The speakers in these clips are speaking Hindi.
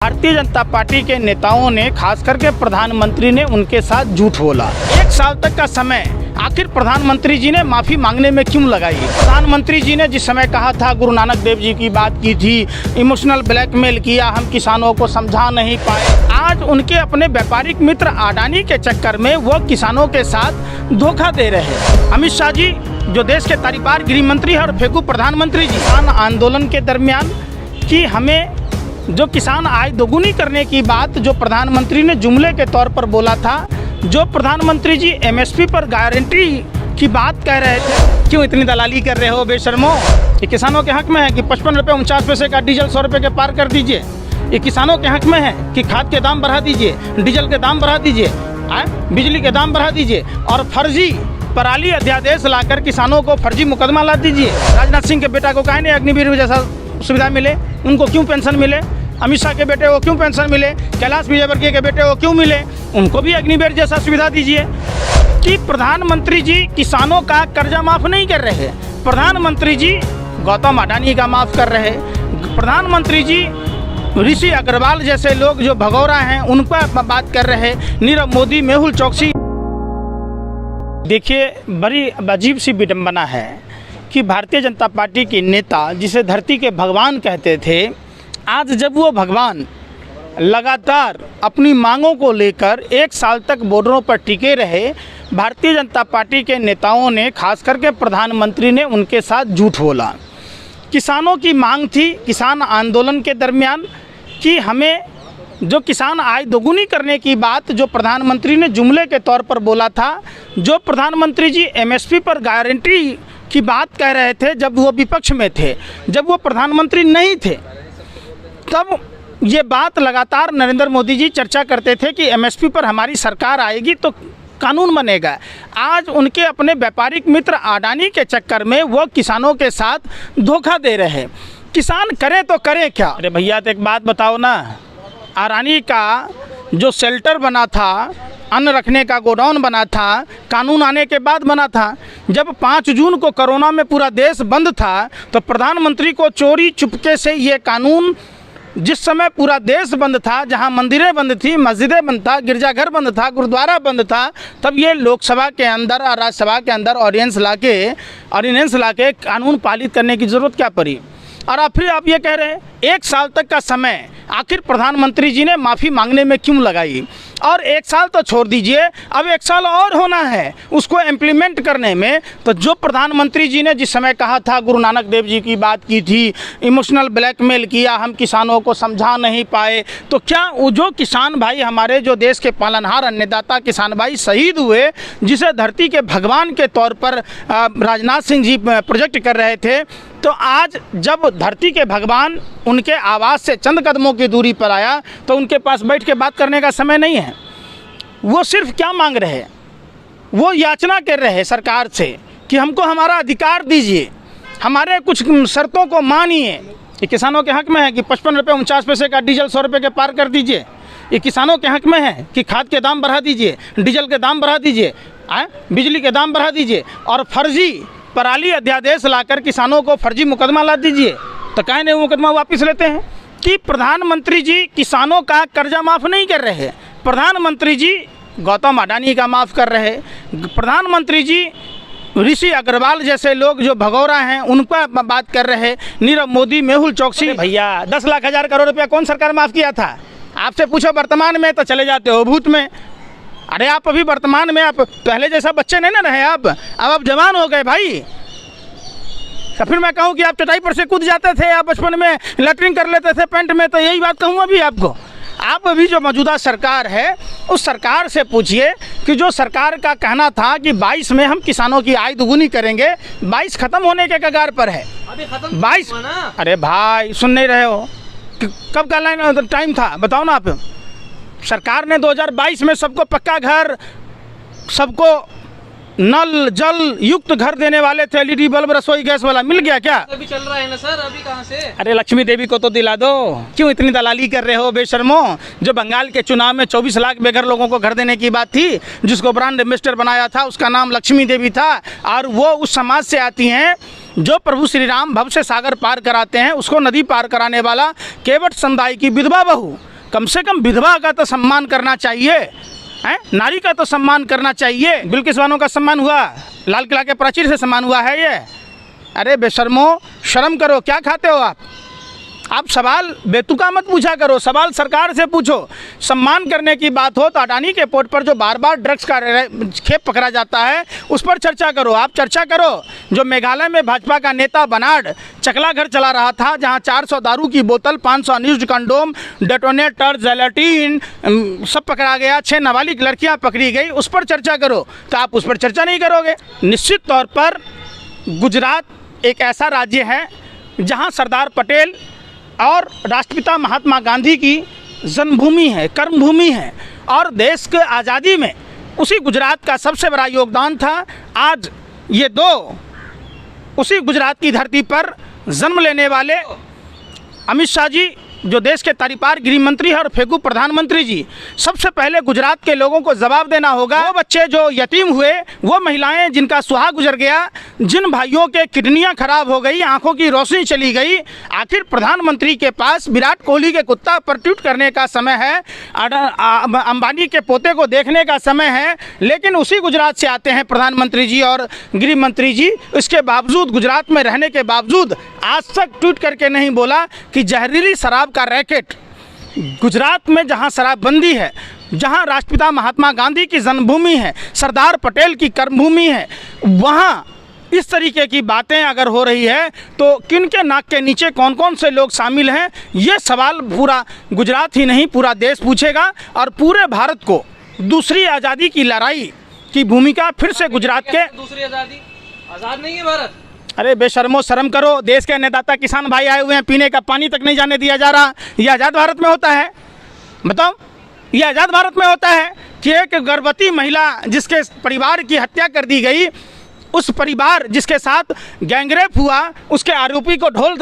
भारतीय जनता पार्टी के नेताओं ने, खास करके प्रधानमंत्री ने उनके साथ झूठ बोला। 1 साल तक का समय आखिर प्रधानमंत्री जी ने माफ़ी मांगने में क्यों लगाई? प्रधानमंत्री जी ने जिस समय कहा था, गुरु नानक देव जी की बात की थी, इमोशनल ब्लैकमेल किया, हम किसानों को समझा नहीं पाए। आज उनके अपने व्यापारिक मित्र अडानी के चक्कर में वो किसानों के साथ धोखा दे रहे हैं। अमित शाह जी जो देश के तारीपार गृह मंत्री है और फेंकू प्रधानमंत्री जी, किसान आंदोलन के दरमियान कि हमें जो किसान आय दोगुनी करने की बात जो प्रधानमंत्री ने जुमले के तौर पर बोला था, जो प्रधानमंत्री जी एमएसपी पर गारंटी की बात कह रहे थे, क्यों इतनी दलाली कर रहे हो बेशर्मो? ये किसानों के हक में है कि 55 रुपये 49 पैसे का डीजल 100 रुपये के पार कर दीजिए। ये किसानों के हक में है कि खाद के दाम बढ़ा दीजिए, डीजल के दाम बढ़ा दीजिए, बिजली के दाम बढ़ा दीजिए और फर्जी पराली अध्यादेश लाकर किसानों को फर्जी मुकदमा ला दीजिए। राजनाथ सिंह के बेटा को काहे नहीं अग्निवीर जैसा सुविधा मिले, उनको क्यों पेंशन मिले? अमित शाह के बेटे को क्यों पेंशन मिले? कैलाश विजयवर्गीय के बेटे को क्यों मिले? उनको भी अग्निवीर जैसा सुविधा दीजिए। कि प्रधानमंत्री जी किसानों का कर्जा माफ़ नहीं कर रहे, प्रधानमंत्री जी गौतम अडानी का माफ़ कर रहे, प्रधानमंत्री जी ऋषि अग्रवाल जैसे लोग जो भगौरा हैं उनका बात कर रहे, नीरव मोदी, मेहुल चौकसी। देखिए, बड़ी अजीब सी विडंबना है कि भारतीय जनता पार्टी के नेता जिसे धरती के भगवान कहते थे, आज जब वो भगवान लगातार अपनी मांगों को लेकर 1 साल तक बॉर्डरों पर टिके रहे, भारतीय जनता पार्टी के नेताओं ने, खास करके प्रधानमंत्री ने उनके साथ झूठ बोला। किसानों की मांग थी किसान आंदोलन के दरमियान कि हमें जो किसान आय दोगुनी करने की बात जो प्रधानमंत्री ने जुमले के तौर पर बोला था, जो प्रधानमंत्री जी एमएसपी पर गारंटी की बात कह रहे थे जब वो विपक्ष में थे, जब वो प्रधानमंत्री नहीं थे, तब ये बात लगातार नरेंद्र मोदी जी चर्चा करते थे कि एमएसपी पर हमारी सरकार आएगी तो कानून बनेगा। आज उनके अपने व्यापारिक मित्र अडानी के चक्कर में वो किसानों के साथ धोखा दे रहे हैं। किसान करे तो करे क्या? अरे भैया, तो एक बात बताओ ना, अडानी का जो शेल्टर बना था, अन्न रखने का गोडाउन बना था, कानून आने के बाद बना था। जब 5 जून को कोरोना में पूरा देश बंद था तो प्रधानमंत्री को चोरी चुपके से ये कानून, जिस समय पूरा देश बंद था, जहां मंदिरें बंद थी, मस्जिदें बंद था, गिरजाघर बंद था, गुरुद्वारा बंद था, तब ये लोकसभा के अंदर और राज्यसभा के अंदर ऑर्डिनेंस लाके कानून पालित करने की ज़रूरत क्या पड़ी? और फिर आप ये कह रहे हैं 1 साल तक का समय आखिर प्रधानमंत्री जी ने माफ़ी मांगने में क्यों लगाई? और 1 साल तो छोड़ दीजिए, अब 1 साल और होना है उसको इम्प्लीमेंट करने में। तो जो प्रधानमंत्री जी ने जिस समय कहा था, गुरु नानक देव जी की बात की थी, इमोशनल ब्लैकमेल किया, हम किसानों को समझा नहीं पाए, तो क्या वो जो किसान भाई हमारे जो देश के पालनहार अन्नदाता किसान भाई शहीद हुए, जिसे धरती के भगवान के तौर पर राजनाथ सिंह जी प्रोजेक्ट कर रहे थे, तो आज जब धरती के भगवान उनके आवास से चंद कदमों की दूरी पर आया तो उनके पास बैठ के बात करने का समय नहीं है। वो सिर्फ क्या मांग रहे हैं? वो याचना कर रहे हैं सरकार से कि हमको हमारा अधिकार दीजिए, हमारे कुछ शर्तों को मानिए। ये किसानों के हक में है कि 55 रुपये 49 पैसे का डीजल 100 रुपये के पार कर दीजिए। ये किसानों के हक में है कि खाद के दाम बढ़ा दीजिए, डीजल के दाम बढ़ा दीजिए, बिजली के दाम बढ़ा दीजिए और फर्जी पराली अध्यादेश लाकर किसानों को फर्जी मुकदमा ला दीजिए। तो काहे नहीं मुकदमा वापस लेते हैं? कि प्रधानमंत्री जी किसानों का कर्जा माफ़ नहीं कर रहे, प्रधानमंत्री जी गौतम अडानी का माफ़ कर रहे, प्रधानमंत्री जी ऋषि अग्रवाल जैसे लोग जो भगौरा हैं उनका बात कर रहे, नीरव मोदी, मेहुल चौकसी। भैया, 10 लाख 1000 करोड़ रुपया कौन सरकार माफ़ किया था? आपसे पूछो वर्तमान में तो चले जाते हो भूत में। अरे आप अभी वर्तमान में, आप पहले जैसा बच्चे नहीं ना रहे, अब आप जवान हो गए भाई। तो फिर मैं कहूँ कि आप चटाई पर से कूद जाते थे, आप बचपन में लैट्रिन कर लेते थे पेंट में, तो यही बात कहूँ अभी आपको। आप अभी जो मौजूदा सरकार है उस सरकार से पूछिए कि जो सरकार का कहना था कि 22 में हम किसानों की आय दोगुनी करेंगे, 22 खत्म होने के कगार पर है। अभी खत्म 22। अरे भाई, सुन नहीं रहे हो? कब का टाइम था बताओ ना आप? सरकार ने 2022 में सबको पक्का घर, सबको नल जल युक्त घर देने वाले थे, एलईडी बल्ब, रसोई गैस वाला मिल गया क्या? अभी चल रहा है ना सर, अभी कहाँ से? अरे लक्ष्मी देवी को तो दिला दो, क्यों इतनी दलाली कर रहे हो बेशर्मो? जो बंगाल के चुनाव में 24 लाख बेघर लोगों को घर देने की बात थी, जिसको ब्रांड एम्बेसडर बनाया था, उसका नाम लक्ष्मी देवी था, और वो उस समाज से आती हैं जो प्रभु श्री राम भव से सागर पार कराते हैं, उसको नदी पार कराने वाला केवट समुदाय की विधवा बहू कम से कम विधवा का तो सम्मान करना चाहिए, हैं? नारी का तो सम्मान करना चाहिए। बिल्किस बानो का सम्मान हुआ, लाल किला के प्राचीर से सम्मान हुआ है ये? अरे बेशर्मो, शर्म करो, क्या खाते हो आप सवाल बेतुका मत पूछा करो, सवाल सरकार से पूछो। सम्मान करने की बात हो तो अडानी के पोर्ट पर जो बार बार ड्रग्स का खेप पकड़ा जाता है उस पर चर्चा करो। आप चर्चा करो जो मेघालय में भाजपा का नेता बनाड चकला घर चला रहा था, जहां 400 दारू की बोतल, 500 अनयूज्ड कंडोम, डेटोनेटर, जेलेटिन सब पकड़ा गया, 6 नाबालिग लड़कियां पकड़ी गई, उस पर चर्चा करो। तो आप उस पर चर्चा नहीं करोगे। निश्चित तौर पर गुजरात एक ऐसा राज्य है जहां सरदार पटेल और राष्ट्रपिता महात्मा गांधी की जन्मभूमि है, कर्मभूमि है, और देश के आज़ादी में उसी गुजरात का सबसे बड़ा योगदान था। आज ये दो उसी गुजरात की धरती पर जन्म लेने वाले अमित शाह जी जो देश के तारीपार गृह मंत्री है और फेगू प्रधानमंत्री जी, सबसे पहले गुजरात के लोगों को जवाब देना होगा। वो बच्चे जो यतीम हुए, वो महिलाएं जिनका सुहाग गुजर गया, जिन भाइयों के किडनियां खराब हो गई, आंखों की रोशनी चली गई, आखिर प्रधानमंत्री के पास विराट कोहली के कुत्ता पर ट्वीट करने का समय है, अंबानी के पोते को देखने का समय है, लेकिन उसी गुजरात से आते हैं प्रधानमंत्री जी और गृह मंत्री जी। इसके बावजूद, गुजरात में रहने के बावजूद आज तक ट्वीट करके नहीं बोला कि जहरीली शराब का रैकेट गुजरात में, जहां शराबबंदी है, जहां राष्ट्रपिता महात्मा गांधी की जन्मभूमि है, सरदार पटेल की कर्मभूमि है, वहां इस तरीके की बातें अगर हो रही है तो किनके नाक के नीचे कौन कौन से लोग शामिल हैं, ये सवाल पूरा गुजरात ही नहीं पूरा देश पूछेगा। और पूरे भारत को दूसरी आज़ादी की लड़ाई की भूमिका फिर से गुजरात के। दूसरी आज़ादी, आज़ाद नहीं है भारत। अरे बेशर्मो, शर्म करो। देश के अन्नदाता किसान भाई आए हुए हैं, पीने का पानी तक नहीं जाने दिया जा रहा। ये आज़ाद भारत में होता है? बताओ, ये आज़ाद भारत में होता है कि एक गर्भवती महिला जिसके परिवार की हत्या कर दी गई, उस परिवार जिसके साथ गैंगरेप हुआ, उसके आरोपी को ढोल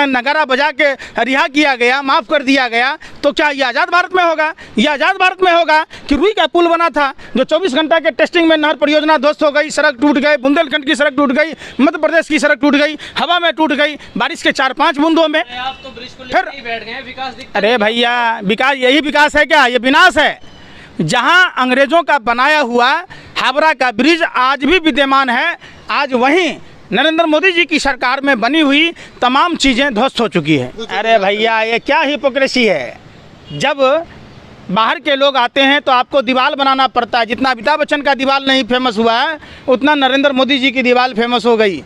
नगारा बजा के रिहा किया गया, माफ़ कर दिया गया, तो क्या ये आज़ाद भारत में होगा? ये आज़ाद भारत में होगा कि रुई का पुल बना था जो 24 घंटा के टेस्टिंग में नहर परियोजना ध्वस्त हो गई, सड़क टूट गई, बुंदेलखंड की सड़क टूट गई, मध्य प्रदेश की सड़क टूट गई, हवा में टूट गई, बारिश के 4-5 बूंदों में। आप तो ब्रिज को लेकर ही बैठ गए, विकास दिखता अरे भैया, विकास यही विकास है क्या? ये विनाश है। जहां अंग्रेजों का बनाया हुआ हावड़ा का ब्रिज आज भी विद्यमान है, आज वहीं नरेंद्र मोदी जी की सरकार में बनी हुई तमाम चीज़ें ध्वस्त हो चुकी है। अरे भैया, ये क्या हिपोक्रेसी है? जब बाहर के लोग आते हैं तो आपको दीवार बनाना पड़ता है। जितना अमिताभ बच्चन का दीवार नहीं फेमस हुआ है, उतना नरेंद्र मोदी जी की दीवार फेमस हो गई।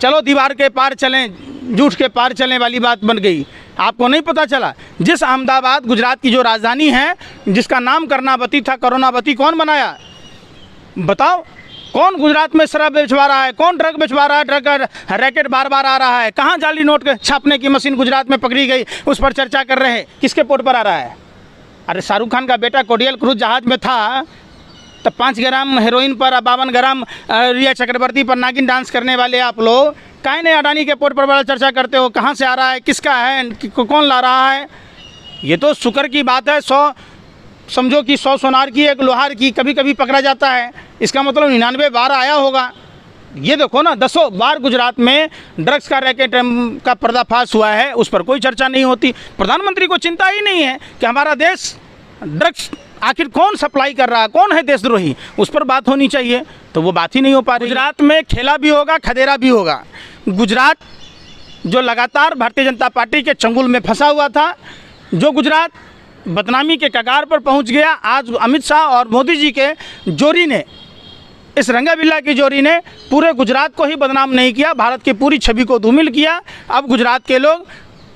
चलो दीवार के पार चलें, झूठ के पार चलने वाली बात बन गई। आपको नहीं पता चला, जिस अहमदाबाद गुजरात की जो राजधानी है, जिसका नाम कर्नावती था, करोनावती कौन बनाया? बताओ, कौन गुजरात में शराब बेचवा रहा है? कौन ड्रग बेचवा रहा है? ड्रग का रैकेट बार बार आ रहा है। कहाँ जाली नोट के छापने की मशीन गुजरात में पकड़ी गई, उस पर चर्चा कर रहे हैं। किसके पोर्ट पर आ रहा है? अरे शाहरुख खान का बेटा कोडियल क्रूज जहाज में था, तब 5 ग्राम हेरोइन पर, 52 ग्राम रिया चक्रवर्ती पर नागिन डांस करने वाले आप लोग काहे नहीं अडानी के पोर्ट पर बड़ा चर्चा करते हो? कहाँ से आ रहा है, किसका है, कौन ला रहा है? ये तो शुक्र की बात है, 100 समझो कि 100 सोनार की, 1 लोहार की कभी कभी पकड़ा जाता है। इसका मतलब 99 बार आया होगा। ये देखो ना, 10 बार गुजरात में ड्रग्स का रैकेट का पर्दाफाश हुआ है, उस पर कोई चर्चा नहीं होती। प्रधानमंत्री को चिंता ही नहीं है कि हमारा देश ड्रग्स आखिर कौन सप्लाई कर रहा है, कौन है देशद्रोही, उस पर बात होनी चाहिए, तो वो बात ही नहीं हो पा रही। गुजरात में खेला भी होगा, खदेरा भी होगा। गुजरात जो लगातार भारतीय जनता पार्टी के चंगुल में फंसा हुआ था, जो गुजरात बदनामी के कगार पर पहुंच गया, आज अमित शाह और मोदी जी के जोड़ी ने, इस रंगा बिल्ला की जोड़ी ने पूरे गुजरात को ही बदनाम नहीं किया, भारत की पूरी छवि को धूमिल किया। अब गुजरात के लोग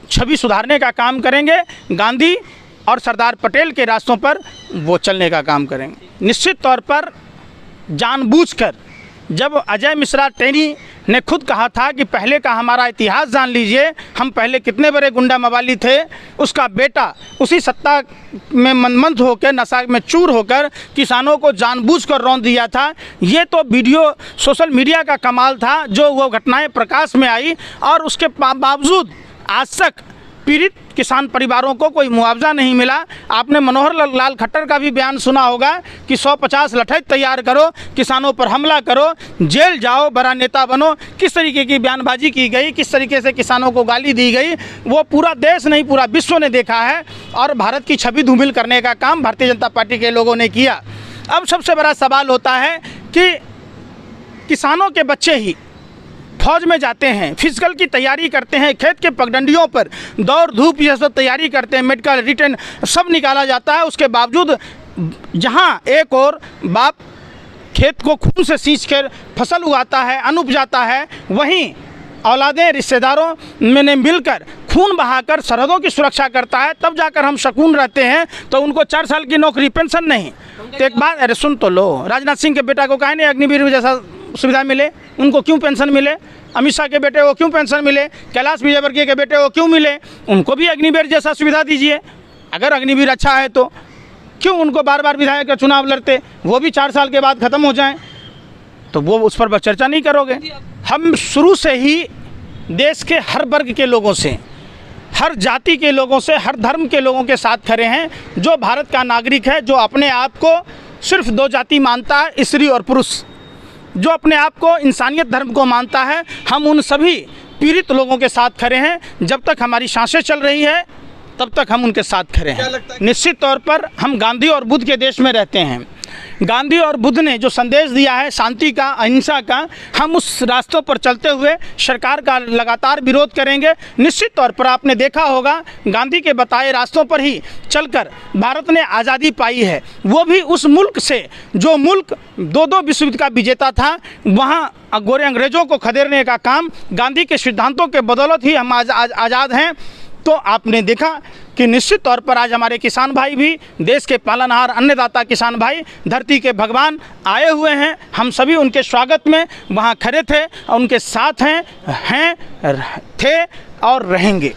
छवि सुधारने का काम करेंगे, गांधी और सरदार पटेल के रास्तों पर वो चलने का काम करेंगे। निश्चित तौर पर जानबूझकर, जब अजय मिश्रा टेनी ने खुद कहा था कि पहले का हमारा इतिहास जान लीजिए, हम पहले कितने बड़े गुंडा मवाली थे, उसका बेटा उसी सत्ता में मनमंथ होकर, नशा में चूर होकर किसानों को जानबूझकर रौंद दिया था। ये तो वीडियो सोशल मीडिया का कमाल था, जो वो घटनाएं प्रकाश में आई, और उसके बावजूद आज तक पीड़ित किसान परिवारों को कोई मुआवजा नहीं मिला। आपने मनोहर लाल खट्टर का भी बयान सुना होगा कि 150 लठैत तैयार करो, किसानों पर हमला करो, जेल जाओ, बड़ा नेता बनो। किस तरीके की बयानबाजी की गई, किस तरीके से किसानों को गाली दी गई, वो पूरा देश नहीं पूरा विश्व ने देखा है। और भारत की छवि धूमिल करने का काम भारतीय जनता पार्टी के लोगों ने किया। अब सबसे बड़ा सवाल होता है कि किसानों के बच्चे ही फौज में जाते हैं, फिजिकल की तैयारी करते हैं, खेत के पगडंडियों पर दौड़ धूप ये सब तैयारी करते हैं, मेडिकल रिटर्न सब निकाला जाता है। उसके बावजूद जहां एक और बाप खेत को खून से सींच कर फसल उगाता है, अन्न उपजाता है, वहीं औलादें रिश्तेदारों में मिलकर खून बहाकर सरहदों की सुरक्षा करता है, तब जाकर हम सकून रहते हैं। तो उनको 4 साल की नौकरी, पेंशन नहीं। तो एक बात, अरे सुन तो लो, राजनाथ सिंह के बेटा को काहे नहीं अग्निवीर जैसा सुविधा मिले, उनको क्यों पेंशन मिले? अमित शाह के बेटे को क्यों पेंशन मिले? कैलाश विजयवर्गीय के बेटे को क्यों मिले? उनको भी अग्निवीर जैसा सुविधा दीजिए। अगर अग्निवीर अच्छा है तो क्यों उनको बार बार विधायक का चुनाव लड़ते? वो भी 4 साल के बाद ख़त्म हो जाएं तो वो उस पर चर्चा नहीं करोगे? हम शुरू से ही देश के हर वर्ग के लोगों से, हर जाति के लोगों से, हर धर्म के लोगों के साथ खड़े हैं। जो भारत का नागरिक है, जो अपने आप को सिर्फ 2 जाति मानता है, स्त्री और पुरुष, जो अपने आप को इंसानियत धर्म को मानता है, हम उन सभी पीड़ित लोगों के साथ खड़े हैं। जब तक हमारी सांसें चल रही है तब तक हम उनके साथ खड़े हैं। निश्चित तौर पर हम गांधी और बुद्ध के देश में रहते हैं। गांधी और बुद्ध ने जो संदेश दिया है शांति का, अहिंसा का, हम उस रास्तों पर चलते हुए सरकार का लगातार विरोध करेंगे। निश्चित तौर पर आपने देखा होगा, गांधी के बताए रास्तों पर ही चलकर भारत ने आज़ादी पाई है। वो भी उस मुल्क से जो मुल्क 2-2 विश्व युद्ध का विजेता था, वहाँ गोरे अंग्रेज़ों को खदेड़ने का काम गांधी के सिद्धांतों के बदौलत ही हम आज आज़ाद हैं। तो आपने देखा कि निश्चित तौर पर आज हमारे किसान भाई भी, देश के पालनहार अन्नदाता किसान भाई, धरती के भगवान आए हुए हैं। हम सभी उनके स्वागत में वहाँ खड़े थे और उनके साथ थे और रहेंगे।